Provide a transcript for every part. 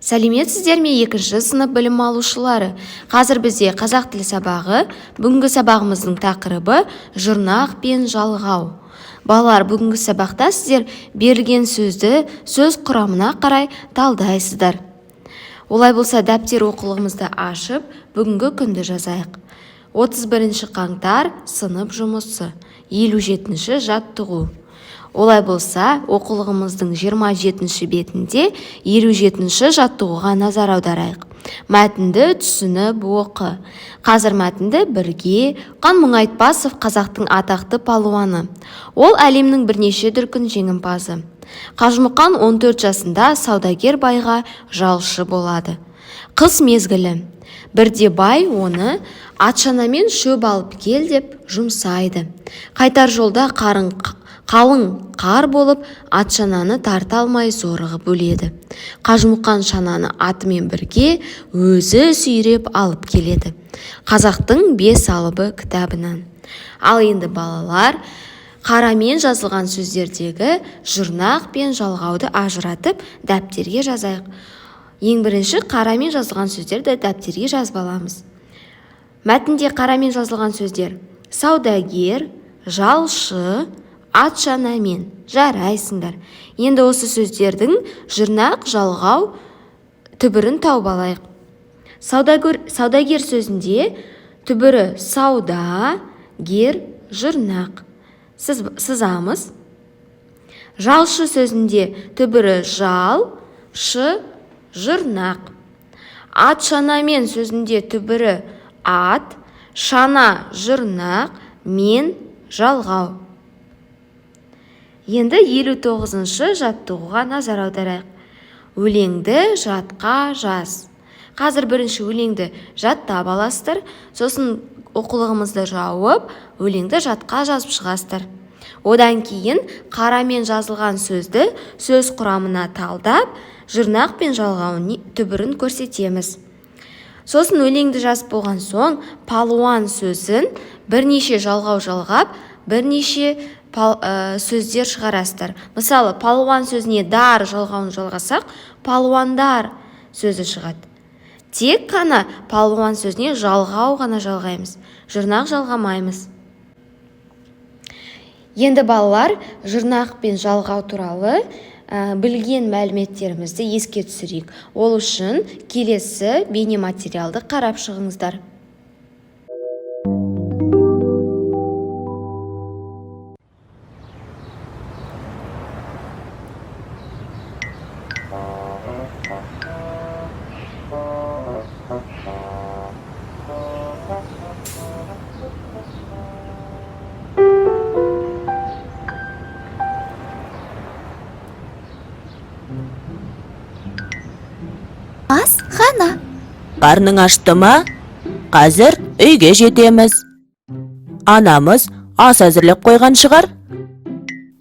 Сәлеметсіздер ме екінші сынып білім алушылары? Қазір бізде қазақ тілі сабағы. Бүгінгі сабағымыздың тақырыбы жұрнақ пен жалғау. Балалар, бүгінгі сабақта сіздер берілген сөзді сөз құрамына қарай талдайсыздар. Олай болса дәптер оқулығымызды ашып, бүгінгі күнді жазайық. 31 қаңтар сынып жұмысы, 57 жаттығу. Олай болса, оқулығымыздың 27 бетінде 57 жаттығуға назар аударайық. Мәтінді түсініп оқы. Қазір мәтінді бірге Қан Мұңайтпасов қазақтың атақты палуаны. Ол әлемнің бірнеше дүркін жеңімпазы. Қажымұқан 14 жасында саудагер байға жалшы болады. Қыс мезгілі. Бірде бай оны атшанамен шөп алып кел деп жұмсайды. Қайтар жолда қалың қар болып, атшананы тарта алмай зорығып өледі. Қажымұқан шананы атымен бірге өзі сүйреп алып келеді. Қазақтың 5 алыбы кітабынан. Ал енді балалар, қарамен жазылған сөздердегі жұрнақ пен жалғауды ажыратып дәптерге жазайық. Ең бірінші қарамен жазылған сөздерді дәптерге жазып аламыз. Мәтінде қарамен жазылған сөздер: саудагер, жалшы, атшанамен. Жарайсыңдар. Енді осы сөздердің жұрнақ, жалғау түбірін тауып алайық. Саудагер сөзінде түбірі сауда, гер, жұрнақ. Сызамыз. Жалшы сөзінде түбірі жал, шы, жұрнақ. Атшанамен сөзінде түбірі ат, шана, жұрнақ, мен, жалғау. Енді 59 жаттығуға назар аударайық. Өлеңді жатқа жаз. Қазір бірінші өлеңді жаттап аласыздар, сосын оқулығымызды жауып, өлеңді жатқа жазып шығасыздар. Одан кейін қарамен жазылған сөзді сөз құрамына талдап, жұрнақ пен жалғау түбірін көрсетеміз. Сосын өлеңді жазып болған соң, палуан сөзін бірнеше жалғау жалғап, бірнеше сөздер шығарасыздар. Мысалы, палуан сөзіне дар жалғауын жалғасақ, палуандар сөзі шығады. Тек қана палуан сөзіне жалғау ғана жалғаймыз, жұрнақ жалғамаймыз. Енді балалар, жұрнақ пен жалғау туралы білген мәліметтерімізді еске түсірейік. Ол үшін келесі бейнематериалды қарап шығыңыздар. Асхана. Қарның ашты ма? Қазір үйге жетеміз. Анамыз ас әзірлеп қойған шығар?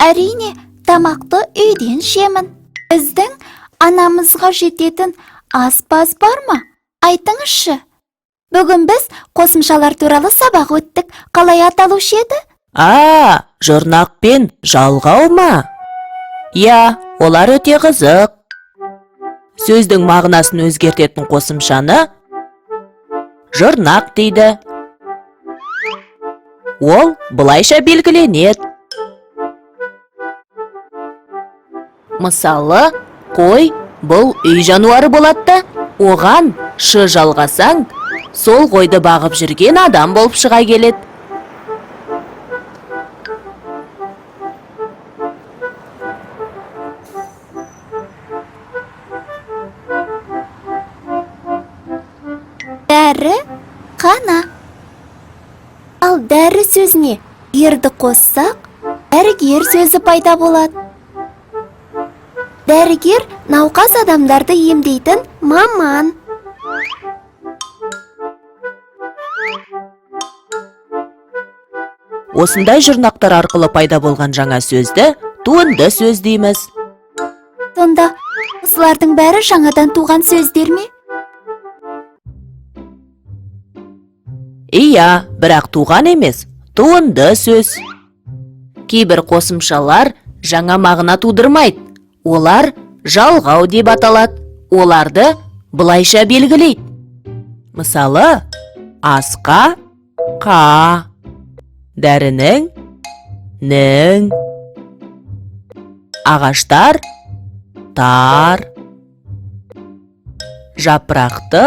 Әрине, тамақты үйден жемін. Біздің анамызға жететін аспаз бар ма? Айтыңызшы. Бүгін біз қосымшалар туралы сабақ өттік. Қалай аталушы еді? Жұрнақ пен жалғау ма? Я, олар өте қызық. Сөздің мағынасын өзгертетін қосымшаны жұрнақ дейді. Ол бұлайша белгіленеді. Мысалы, қой бұл үй жануары болады, оған шы жалғасаң, сол қойды бағып жүрген адам болып шыға келеді. Дәрі қана. Ал дәрі сөзіне ерді қоссақ, дәрігер сөзі пайда болады. Дәрігер науқас адамдарды емдейтін маман. Осындай жұрнақтар арқылы пайда болған жаңа сөзді туынды сөз дейміз. Сонда, осылардың бәрі жаңадан туған сөздер ме? Иә, бірақ туған емес, туынды сөз. Кейбір қосымшалар жаңа мағына тудырмайды. Олар жалғау деп аталады. оларды былайша белгілейді. Мысалы, асқа қа, дәрінің нің, ағаштар тар, жапырақты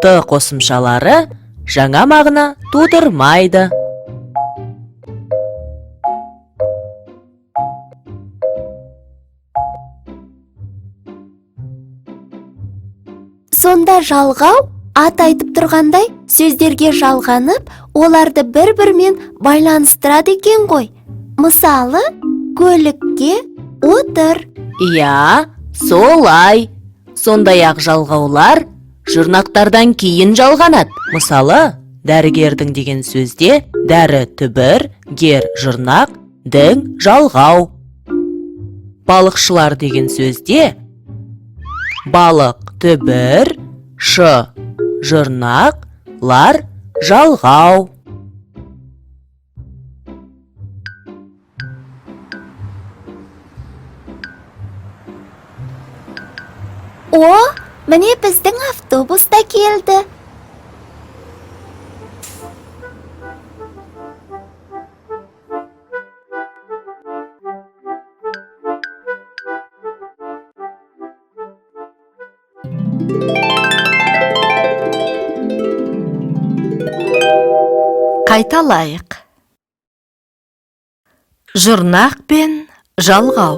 т қосымшалары жаңа мағына тудырмайды. Сонда жалғау ат айтып тұрғандай сөздерге жалғанып, оларды бір-бірімен байланыстырады екен ғой. Мысалы, көлікке отыр. Иә, солай. Сондай-ақ жалғаулар жұрнақтардан кейін жалғанады. Мысалы, дәрігердің деген сөзде дәрі түбір, гер жұрнақ, дің жалғау. Балықшылар деген сөзде балық түбір, шы жұрнақ, лар жалғау. О, міне біздің автобус та келді. Қайталайық. Жұрнақ пен жалғау.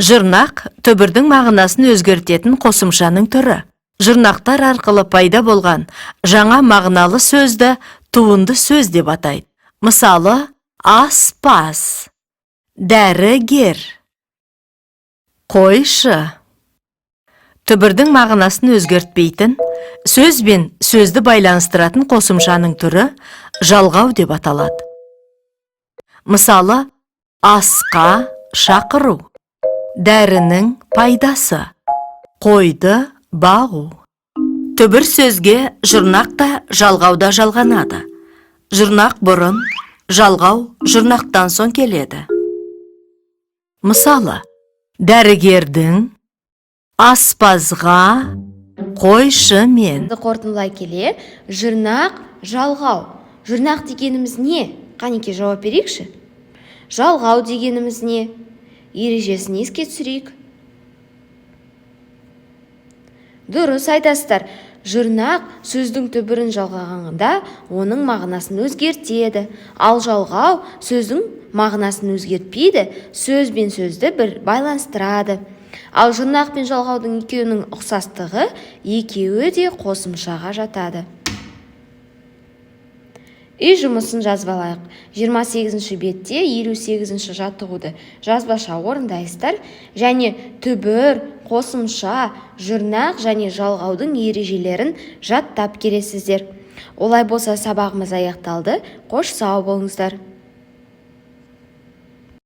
Жұрнақ түбірдің мағынасын өзгертетін қосымшаның түрі. Жұрнақтар арқылы пайда болған жаңа мағыналы сөзді туынды сөз деп атайды. Мысалы, аспаз, дәрігер, қойшы. Түбірдің мағынасын өзгертпейтін, сөз бен сөзді байланыстыратын қосымшаның түрі жалғау деп аталады. Мысалы, асқа шақыру, дәрінің пайдасы, қойды бағу. Түбір сөзге жұрнақ та жалғау да жалғанады. Жұрнақ бұрын, жалғау жұрнақтан соң келеді. Мысалы, дәрігердің аспазға қойшы мен. Қорытындылай келе, жұрнақ, жалғау. Жұрнақ дегеніміз не? Қанеке жауап берейікші? Жалғау дегеніміз не? Ережесін еске түсірейік. Дұрыс айтасыздар. Жұрнақ сөздің түбірін жалғағанда оның мағынасын өзгертеді. Ал жалғау сөздің мағынасын өзгертпейді, сөз бен сөзді бір байланыстырады. Ал жұрнақ пен жалғаудың екеуінің ұқсастығы, екеуі де қосымшаға жатады. Үй жұмысын жазып алайық. 28-ші бетте 58-ші жаттығуды жазбаша орындайсыздар және түбір, қосымша, жұрнақ және жалғаудың ережелерін жаттап келесіздер. Олай болса сабағымыз аяқталды. Қош сау болыңыздар.